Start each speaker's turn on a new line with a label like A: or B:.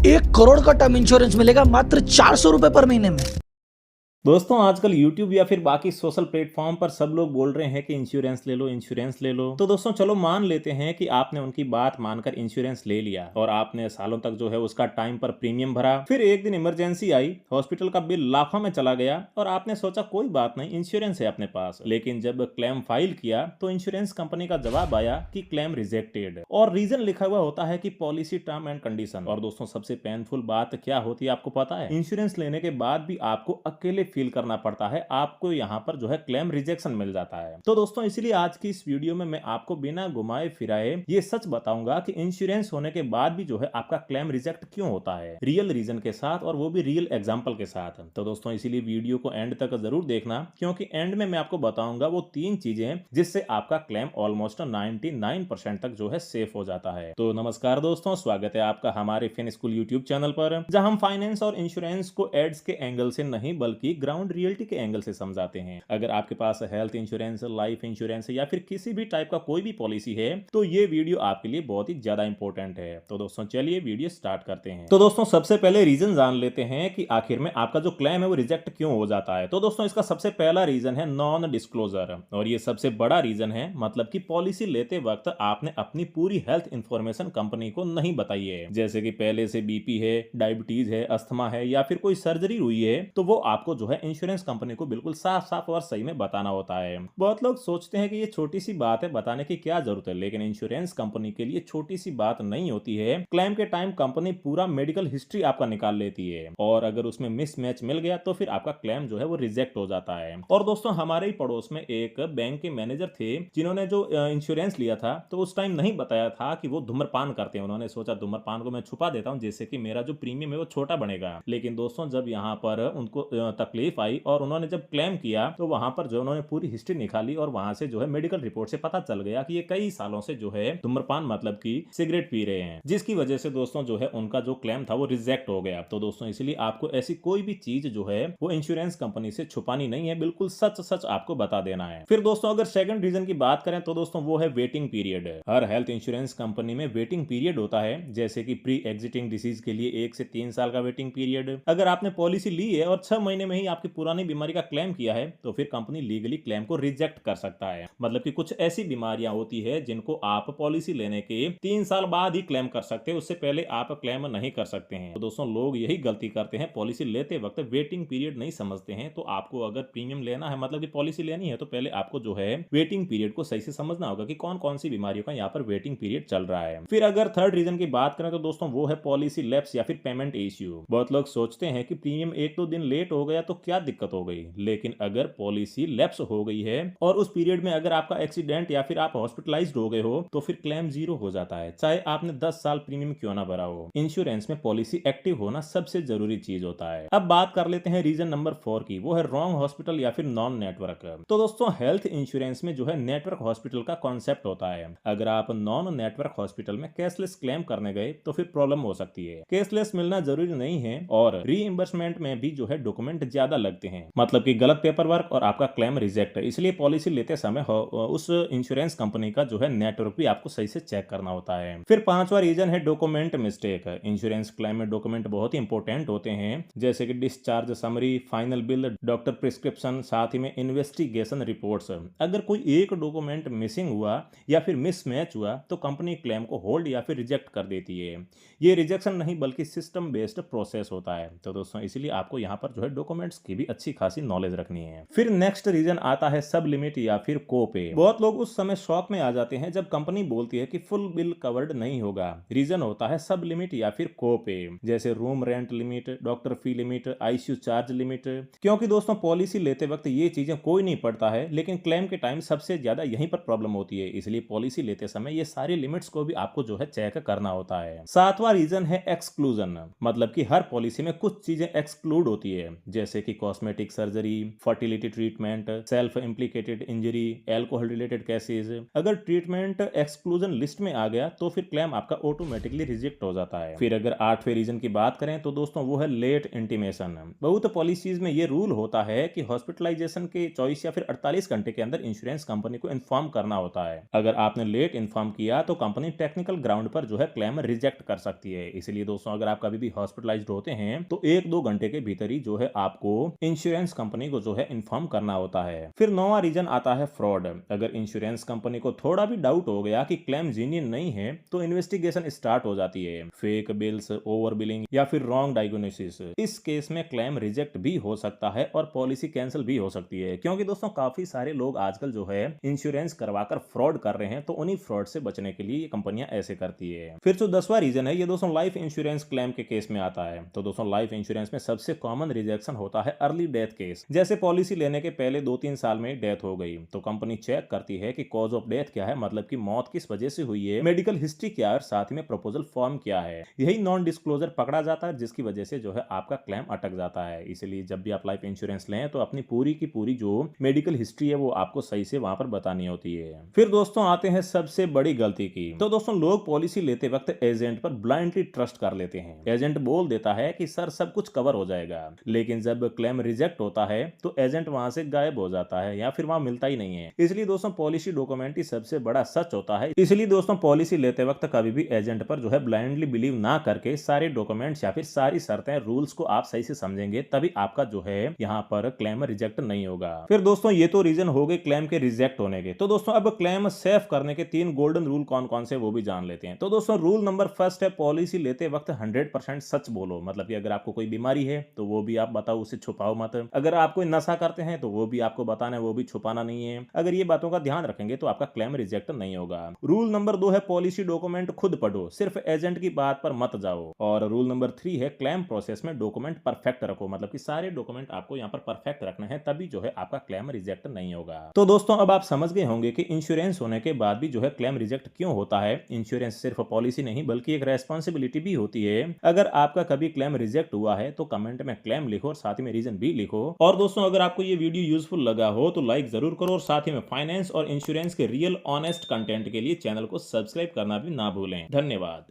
A: 1 करोड़ का term insurance मिलेगा मात्र 400 रुपए पर महीने में।
B: दोस्तों आजकल YouTube या फिर बाकी सोशल प्लेटफॉर्म पर सब लोग बोल रहे हैं कि इंश्योरेंस ले लो, इंश्योरेंस ले लो। तो दोस्तों चलो मान लेते हैं कि आपने उनकी बात मानकर इंश्योरेंस ले लिया और आपने सालों तक जो है उसका टाइम पर प्रीमियम भरा। फिर एक दिन इमरजेंसी आई, हॉस्पिटल का बिल लाखों में चला गया और आपने सोचा कोई बात नहीं, इंश्योरेंस है अपने पास। लेकिन जब क्लेम फाइल किया तो इंश्योरेंस कंपनी का जवाब आया कि क्लेम रिजेक्टेड, और रीजन लिखा हुआ होता है कि पॉलिसी टर्म एंड कंडीशन। और दोस्तों सबसे पेनफुल बात क्या होती है आपको पता है? इंश्योरेंस लेने के बाद भी आपको अकेले फील करना पड़ता है, आपको यहाँ पर जो है क्लेम रिजेक्शन मिल जाता है। तो दोस्तों इसीलिए आज की इस वीडियो में मैं आपको बिना घुमाए फिराए ये सच बताऊंगा कि इंश्योरेंस होने के बाद भी जो है आपका क्लेम रिजेक्ट क्यों होता है, रियल रीजन के साथ, और वो भी रियल एग्जांपल के साथ। तो दोस्तों इसीलिए वीडियो को एंड तक जरूर देखना, क्योंकि एंड में मैं आपको बताऊंगा वो 3 चीजें जिससे आपका क्लेम ऑलमोस्ट 99% तक जो है सेफ हो जाता है। तो नमस्कार दोस्तों, स्वागत है आपका हमारे फिन स्कूल यूट्यूब चैनल पर, जहां हम फाइनेंस और इंश्योरेंस को एड्स के एंगल से नहीं बल्कि ग्राउंड रियलिटी के एंगल से समझाते हैं। अगर आपके पास हेल्थ इंश्योरेंस, लाइफ इंश्योरेंस या फिर किसी भी टाइप का कोई भी पॉलिसी है तो ये वीडियो आपके लिए बहुत ही ज्यादा इंपॉर्टेंट है। तो दोस्तों चलिए वीडियो स्टार्ट करते हैं। तो दोस्तों सबसे पहले रीजन जान लेते हैं कि आखिर में आपका जो क्लेम है वो रिजेक्ट क्यों हो जाता है। तो दोस्तों इसका सबसे पहला रीजन है नॉन डिस्क्लोजर, और ये सबसे बड़ा रीजन है। मतलब कि पॉलिसी लेते वक्त आपने अपनी पूरी हेल्थ इंफॉर्मेशन कंपनी को नहीं बताई है, जैसे कि पहले से बीपी है, डायबिटीज है, अस्थमा है या फिर कोई सर्जरी हुई है, तो वो आपको जो है इंश्योरेंस कंपनी को बिल्कुल साफ साफ और सही में बताना होता है। बहुत लोग सोचते हैं कि ये छोटी सी बात है, बताने की क्या जरूरत है, लेकिन इंश्योरेंस कंपनी के लिए छोटी सी बात नहीं होती है। क्लेम के टाइम कंपनी पूरा मेडिकल हिस्ट्री आपका निकाल लेती है, और अगर उसमें मिसमैच मिल गया तो फिर आपका क्लेम जो है वो रिजेक्ट हो जाता है। और दोस्तों हमारे ही पड़ोस में एक बैंक के मैनेजर थे जिन्होंने जो इंश्योरेंस लिया था तो उस टाइम नहीं बताया था कि वो धूम्रपान करते हैं। उन्होंने सोचा धूम्रपान को मैं छुपा देता हूं जिससे कि मेरा जो प्रीमियम है वो छोटा बनेगा। लेकिन दोस्तों जब यहाँ पर उनको तकलीफ आई और उन्होंने जब क्लेम किया तो वहां पर जो उन्होंने पूरी हिस्ट्री निकाली और वहां से जो है मेडिकल रिपोर्ट से पता चल गया कि ये कई सालों से जो है धूम्रपान मतलब कि सिगरेट पी रहे हैं, जिसकी वजह से दोस्तों जो है उनका जो क्लेम था वो रिजेक्ट हो गया। तो दोस्तों इसलिए आपको ऐसी कोई भी चीज जो है वो इंश्योरेंस कंपनी से छुपानी नहीं है, बिल्कुल सच सच आपको बता देना है। फिर दोस्तों अगर सेकंड रीजन की बात करें तो दोस्तों वो है वेटिंग पीरियड। हर हेल्थ इंश्योरेंस कंपनी में वेटिंग पीरियड होता है, जैसे कि प्री एग्जिटिंग डिसीज के लिए 1 से 3 साल का वेटिंग पीरियड। अगर आपने पॉलिसी ली है और 6 महीने में ही आपकी पुरानी बीमारी का क्लेम किया है तो फिर कंपनी लीगली क्लेम को रिजेक्ट कर सकता है। मतलब कि कुछ ऐसी बीमारियां होती है जिनको आप पॉलिसी लेने के 3 साल बाद ही क्लेम कर सकते हैं, उससे पहले आप क्लेम नहीं कर सकते हैं। तो दोस्तों लोग यही गलती करते हैं, पॉलिसी लेते वक्त वेटिंग पीरियड नहीं समझते हैं। तो आपको अगर प्रीमियम लेना है, मतलब कि पॉलिसी लेनी है, तो पहले आपको जो है वेटिंग पीरियड को सही से समझना होगा कि कौन कौन सी बीमारियों का यहाँ पर वेटिंग पीरियड चल रहा है। फिर अगर थर्ड रीजन की बात करें तो दोस्तों वो है पॉलिसी लैप्स या फिर पेमेंट इश्यू। बहुत लोग सोचते हैं कि प्रीमियम 1-2 दिन लेट हो गया तो क्या दिक्कत हो गई, लेकिन अगर पॉलिसी लैप्स हो गई है और उस पीरियड में अगर आपका एक्सीडेंट या फिर आप हॉस्पिटलाइज्ड हो गए हो तो फिर क्लेम जीरो हो जाता है, चाहे आपने 10 साल प्रीमियम क्यों ना भरा हो। इंश्योरेंस में पॉलिसी एक्टिव होना सबसे जरूरी चीज होता है। अब बात कर लेते हैं रीजन नंबर 4 की, वो है रॉन्ग हॉस्पिटल या फिर नॉन नेटवर्क। तो दोस्तों हेल्थ इंश्योरेंस में जो है नेटवर्क हॉस्पिटल का कॉन्सेप्ट होता है। अगर आप नॉन नेटवर्क हॉस्पिटल में कैशलेस क्लेम करने गए तो फिर प्रॉब्लम हो सकती है। कैशलेस मिलना जरूरी नहीं है और रीइंबर्समेंट में भी जो है डॉक्यूमेंट ज्यादा लगते हैं, मतलब कि गलत पेपर वर्क और आपका क्लेम रिजेक्ट है। इसलिए पॉलिसी लेते समय उस इंश्योरेंस कंपनी का जो है नेटवर्क भी आपको सही से चेक करना होता है। फिर 5वां रीजन है डॉक्यूमेंट मिस्टेक। इंश्योरेंस क्लेम में डॉक्यूमेंट बहुत ही इंपॉर्टेंट होते हैं, जैसे कि discharge summary, final bill, doctor prescription, साथ ही में इन्वेस्टिगेशन रिपोर्ट्स। अगर कोई एक डॉक्यूमेंट मिसिंग हुआ या फिर मिसमैच हुआ तो कंपनी क्लेम को होल्ड या फिर रिजेक्ट कर देती है। ये रिजेक्शन नहीं बल्कि सिस्टम बेस्ड प्रोसेस होता है। तो दोस्तों इसीलिए आपको यहाँ पर जो है डॉक्यूमेंट्स की भी अच्छी खासी नॉलेज रखनी है। फिर नेक्स्ट रीजन आता है सब लिमिट या फिर कोपे। बहुत लोग उस समय शॉक में आ जाते हैं जब कंपनी बोलती है कि फुल बिल कवर्ड नहीं होगा। रीजन होता है सब लिमिट या फिर कोपे, जैसे रूम रेंट लिमिट, डॉक्टर फी लिमिट, आईसीयू चार्ज लिमिट। क्योंकि दोस्तों पॉलिसी लेते वक्त ये चीजें कोई नहीं पढ़ता है, लेकिन क्लेम के टाइम सबसे ज्यादा यहीं पर प्रॉब्लम होती है। इसलिए पॉलिसी लेते समय ये सारी लिमिट्स को भी आपको जो है चेक करना होता है। 7वां रीजन है एक्सक्लूजन, मतलब कि हर पॉलिसी में कुछ चीजें एक्सक्लूड होती है, जैसे कि cosmetic surgery, fertility treatment, self implicated injury, alcohol related cases. अगर ट्रीटमेंट एक्सक्लूजन लिस्ट में आ गया तो फिर क्लेम आपका ऑटोमेटिकली रिजेक्ट हो जाता है। फिर अगर 8वें रीजन की बात करें तो दोस्तों वो है लेट इंटीमेशन। बहुत पॉलिसीज में ये रूल होता है कि हॉस्पिटलाइजेशन के 24 या फिर 48 घंटे के अंदर इंश्योरेंस कंपनी को इन्फॉर्म करना होता है। अगर आपने लेट इन्फॉर्म किया तो कंपनी टेक्निकल ग्राउंड पर जो है क्लेम रिजेक्ट कर सकती है। इसलिए दोस्तों अगर आप कभी भी हॉस्पिटलाइज्ड होते हैं तो 1-2 घंटे के भीतर ही जो है आपको इंश्योरेंस कंपनी को जो है इन्फॉर्म करना होता है। फिर 9वां रीजन आता है फ्रॉड। अगर इंश्योरेंस कंपनी को थोड़ा भी डाउट हो गया कि क्लेम जेन्युइन नहीं है तो इन्वेस्टिगेशन स्टार्ट हो जाती है। फेक बिल्स, ओवर बिलिंग या फिर रॉन्ग डायग्नोसिस, इस केस में क्लेम रिजेक्ट भी हो सकता है और पॉलिसी कैंसिल भी हो सकती है। क्योंकि दोस्तों काफी सारे लोग आजकल जो है इंश्योरेंस करवाकर फ्रॉड कर रहे हैं, तो उन्हीं फ्रॉड से बचने के लिए ये कंपनियां ऐसे करती है। फिर जो 10वां रीजन है ये दोस्तों लाइफ इंश्योरेंस क्लेम के केस में आता है। तो दोस्तों लाइफ इंश्योरेंस में सबसे कॉमन रिजेक्शन होता है अर्ली डेथ केस। जैसे पॉलिसी लेने के पहले 2-3 साल में डेथ हो गई तो कंपनी चेक करती है कि कॉज ऑफ डेथ क्या है, मतलब कि मौत किस वजह से हुई है, मेडिकल हिस्ट्री क्या है और साथ में प्रपोजल फॉर्म क्या है। यही नॉन डिस्क्लोजर पकड़ा जाता है जिसकी वजह से जो है आपका क्लेम अटक जाता है। इसलिए जब भी आप लाइफ इंश्योरेंस लें तो अपनी पूरी की पूरी जो मेडिकल हिस्ट्री है वो आपको सही से वहां पर बतानी होती है। फिर दोस्तों आते हैं सबसे बड़ी गलती की। तो दोस्तों लोग पॉलिसी लेते वक्त एजेंट पर ब्लाइंडली ट्रस्ट कर लेते हैं। एजेंट बोल देता है कि सर सब कुछ कवर हो जाएगा, लेकिन जब क्लेम रिजेक्ट होता है तो एजेंट वहां से गायब हो जाता है या फिर वहां मिलता ही नहीं है। इसलिए दोस्तों पॉलिसी डॉक्यूमेंट ही सबसे बड़ा सच होता है। इसलिए दोस्तों पॉलिसी लेते वक्त कभी भी एजेंट पर जो है ब्लाइंडली बिलीव ना करके सारे डॉक्यूमेंट्स या फिर सारी शर्तें, रूल्स को आप सही से समझेंगे तभी आपका जो है यहाँ पर क्लेम रिजेक्ट नहीं होगा। फिर दोस्तों ये तो रीजन हो गए क्लेम के रिजेक्ट होने के। तो दोस्तों अब क्लेम सेफ करने के 3 गोल्डन रूल कौन कौन से वो भी जान लेते हैं। तो दोस्तों रूल नंबर फर्स्ट है पॉलिसी लेते वक्त 100% सच बोलो। मतलब कि अगर आपको कोई बीमारी है तो वो भी आप बताओ, उसे छुपाओ मत। अगर आप कोई नशा करते हैं तो वो भी आपको बताना है, वो भी छुपाना नहीं है। अगर ये बातों का ध्यान रखेंगे तो आपका क्लेम रिजेक्ट नहीं होगा। रूल नंबर 2 है पॉलिसी डॉक्यूमेंट खुद पढ़ो, सिर्फ एजेंट की बात पर मत जाओ। और रूल नंबर 3 है क्लेम प्रोसेस में डॉक्यूमेंट परफेक्ट रखो। मतलब कि सारे डॉक्यूमेंट आपको यहाँ पर परफेक्ट रखना है तभी जो है आपका क्लेम रिजेक्ट नहीं होगा। तो दोस्तों अब आप समझ गए होंगे कि इंश्योरेंस होने के बाद भी जो है क्लेम रिजेक्ट क्यों होता है। इंश्योरेंस सिर्फ पॉलिसी नहीं बल्कि एक रेस्पॉन्सिबिलिटी भी होती है। अगर आपका कभी क्लेम रिजेक्ट हुआ है तो कमेंट में क्लेम लिखो और साथ ही में रीजन भी लिखो। और दोस्तों अगर आपको ये वीडियो यूजफुल लगा हो तो लाइक जरूर करो और साथ ही में फाइनेंस और इंश्योरेंस के रियल ऑनेस्ट कंटेंट के लिए चैनल को सब्सक्राइब करना भी ना भूलें। धन्यवाद।